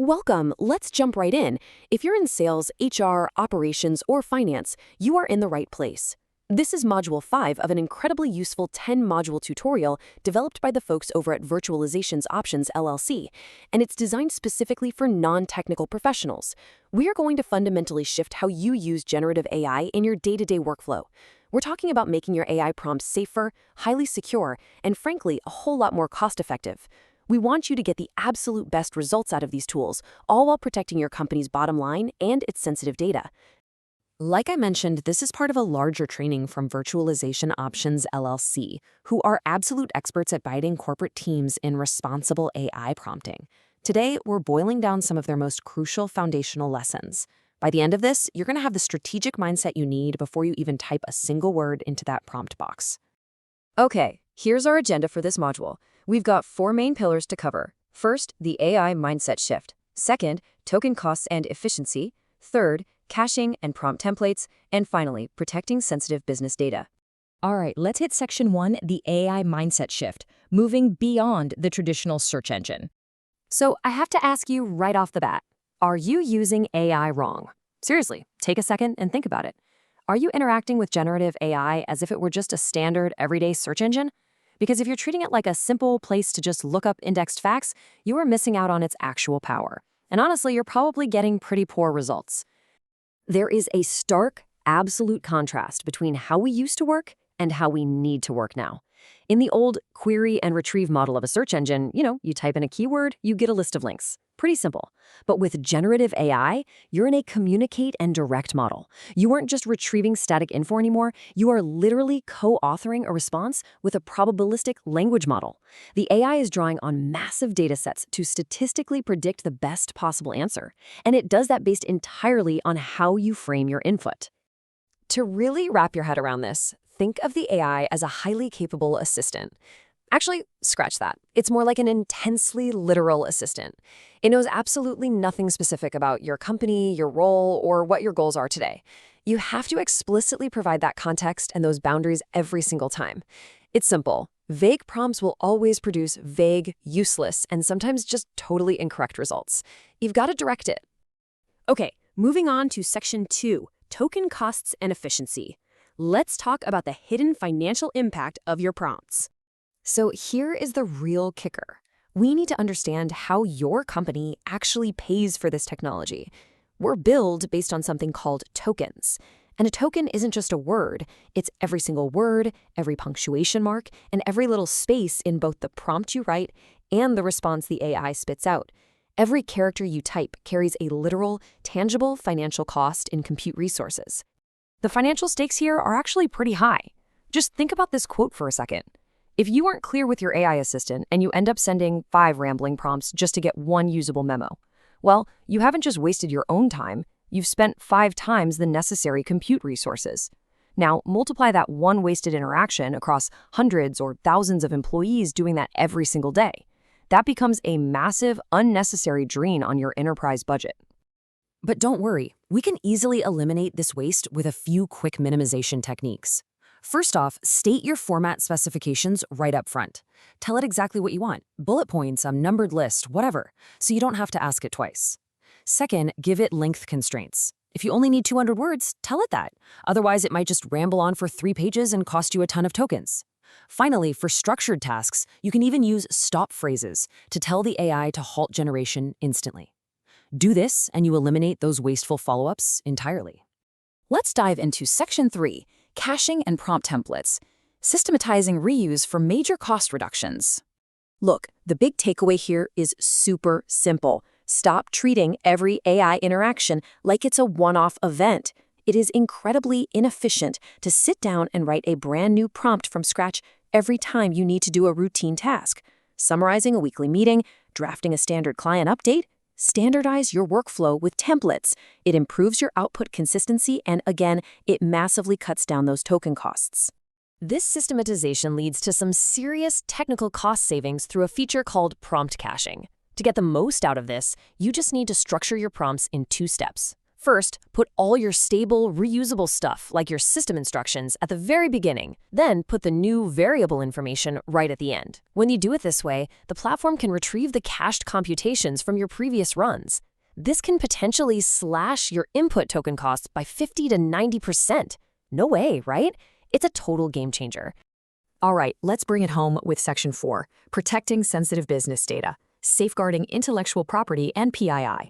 Welcome. Let's jump right in. If you're in sales, HR, operations, or finance, you are in the right place. This is Module 5 of an incredibly useful 10-module tutorial developed by the folks over at Virtualization Options LLC, and it's designed specifically for non-technical professionals. We are going to fundamentally shift how you use generative AI in your day-to-day workflow. We're talking about making your AI prompts safer, highly secure, and frankly, a whole lot more cost-effective. We want you to get the absolute best results out of these tools, all while protecting your company's bottom line and its sensitive data. Like I mentioned, this is part of a larger training from Virtualization Options LLC, who are absolute experts at guiding corporate teams in responsible AI prompting. Today, we're boiling down some of their most crucial foundational lessons. By the end of this, you're going to have the strategic mindset you need before you even type a single word into that prompt box. Okay, here's our agenda for this module. We've got 4 main pillars to cover. First, the AI mindset shift. Second, token costs and efficiency. Third, caching and prompt templates. And finally, protecting sensitive business data. All right, let's hit section 1, the AI mindset shift, moving beyond the traditional search engine. So I have to ask you right off the bat, are you using AI wrong? Seriously, take a second and think about it. Are you interacting with generative AI as if it were just a standard everyday search engine? Because if you're treating it like a simple place to just look up indexed facts, you are missing out on its actual power. And honestly, you're probably getting pretty poor results. There is a stark, absolute contrast between how we used to work and how we need to work now. In the old query and retrieve model of a search engine, you type in a keyword, you get a list of links. Pretty simple. But with generative AI, you're in a communicate and direct model. You aren't just retrieving static info anymore, you are literally co-authoring a response with a probabilistic language model. The AI is drawing on massive data sets to statistically predict the best possible answer, and it does that based entirely on how you frame your input. To really wrap your head around this, think of the AI as a highly capable assistant. Actually, scratch that. It's more like an intensely literal assistant. It knows absolutely nothing specific about your company, your role, or what your goals are today. You have to explicitly provide that context and those boundaries every single time. It's simple. Vague prompts will always produce vague, useless, and sometimes just totally incorrect results. You've got to direct it. Okay, moving on to section 2, token costs and efficiency. Let's talk about the hidden financial impact of your prompts. So here is the real kicker. We need to understand how your company actually pays for this technology. We're billed based on something called tokens. And a token isn't just a word. It's every single word, every punctuation mark, and every little space in both the prompt you write and the response the AI spits out. Every character you type carries a literal, tangible financial cost in compute resources. The financial stakes here are actually pretty high. Just think about this quote for a second. If you aren't clear with your AI assistant and you end up sending 5 rambling prompts just to get 1 usable memo, well, you haven't just wasted your own time, you've spent 5 times the necessary compute resources. Now, multiply that 1 wasted interaction across hundreds or thousands of employees doing that every single day. That becomes a massive, unnecessary drain on your enterprise budget. But don't worry, we can easily eliminate this waste with a few quick minimization techniques. First off, state your format specifications right up front. Tell it exactly what you want, bullet points, a numbered list, whatever, so you don't have to ask it twice. Second, give it length constraints. If you only need 200 words, tell it that. Otherwise, it might just ramble on for 3 pages and cost you a ton of tokens. Finally, for structured tasks, you can even use stop phrases to tell the AI to halt generation instantly. Do this, and you eliminate those wasteful follow-ups entirely. Let's dive into section 3. Caching and prompt templates, systematizing reuse for major cost reductions. Look, the big takeaway here is super simple. Stop treating every AI interaction like it's a one-off event. It is incredibly inefficient to sit down and write a brand new prompt from scratch every time you need to do a routine task. Summarizing a weekly meeting, drafting a standard client update, standardize your workflow with templates. It improves your output consistency and, again, it massively cuts down those token costs. This systematization leads to some serious technical cost savings through a feature called prompt caching. To get the most out of this, you just need to structure your prompts in 2 steps. First, put all your stable, reusable stuff, like your system instructions, at the very beginning. Then put the new variable information right at the end. When you do it this way, the platform can retrieve the cached computations from your previous runs. This can potentially slash your input token costs by 50 to 90%. No way, right? It's a total game changer. All right, let's bring it home with Section 4, Protecting Sensitive Business Data, Safeguarding Intellectual Property and PII.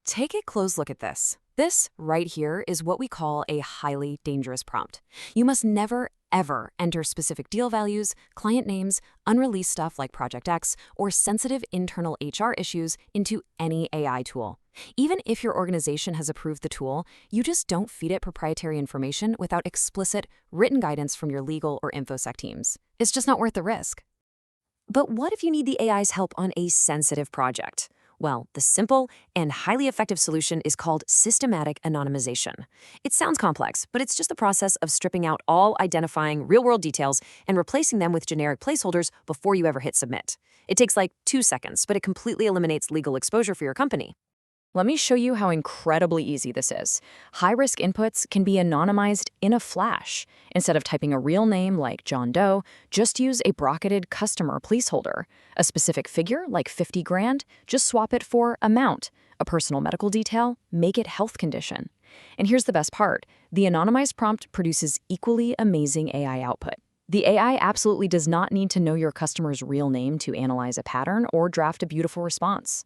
Take a close look at this. This right here is what we call a highly dangerous prompt. You must never, ever enter specific deal values, client names, unreleased stuff like Project X, or sensitive internal HR issues into any AI tool. Even if your organization has approved the tool, you just don't feed it proprietary information without explicit, written guidance from your legal or InfoSec teams. It's just not worth the risk. But what if you need the AI's help on a sensitive project? Well, the simple and highly effective solution is called systematic anonymization. It sounds complex, but it's just the process of stripping out all identifying real-world details and replacing them with generic placeholders before you ever hit submit. It takes like 2 seconds, but it completely eliminates legal exposure for your company. Let me show you how incredibly easy this is. High-risk inputs can be anonymized in a flash. Instead of typing a real name like John Doe, just use a bracketed customer placeholder. A specific figure like 50 grand, just swap it for amount. A personal medical detail, make it health condition. And here's the best part. The anonymized prompt produces equally amazing AI output. The AI absolutely does not need to know your customer's real name to analyze a pattern or draft a beautiful response.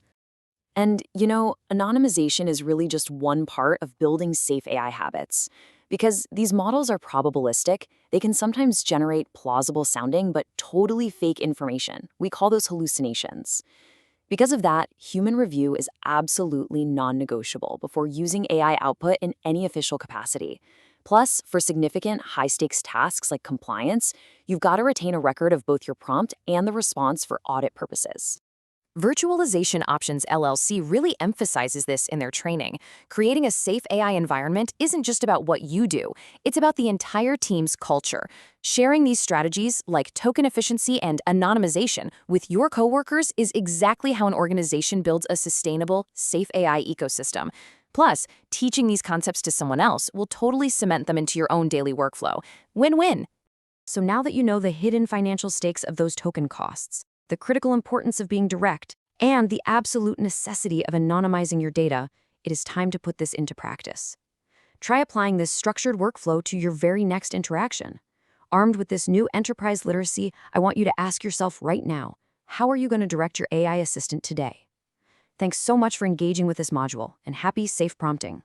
And, you know, anonymization is really just one part of building safe AI habits. Because these models are probabilistic, they can sometimes generate plausible sounding but totally fake information. We call those hallucinations. Because of that, human review is absolutely non-negotiable before using AI output in any official capacity. Plus, for significant high-stakes tasks like compliance, you've got to retain a record of both your prompt and the response for audit purposes. Virtualization Options LLC really emphasizes this in their training. Creating a safe AI environment isn't just about what you do, it's about the entire team's culture. Sharing these strategies, like token efficiency and anonymization, with your coworkers is exactly how an organization builds a sustainable, safe AI ecosystem. Plus, teaching these concepts to someone else will totally cement them into your own daily workflow. Win-win. So now that you know the hidden financial stakes of those token costs, the critical importance of being direct, and the absolute necessity of anonymizing your data, it is time to put this into practice. Try applying this structured workflow to your very next interaction. Armed with this new enterprise literacy, I want you to ask yourself right now, how are you going to direct your AI assistant today? Thanks so much for engaging with this module, and happy safe prompting.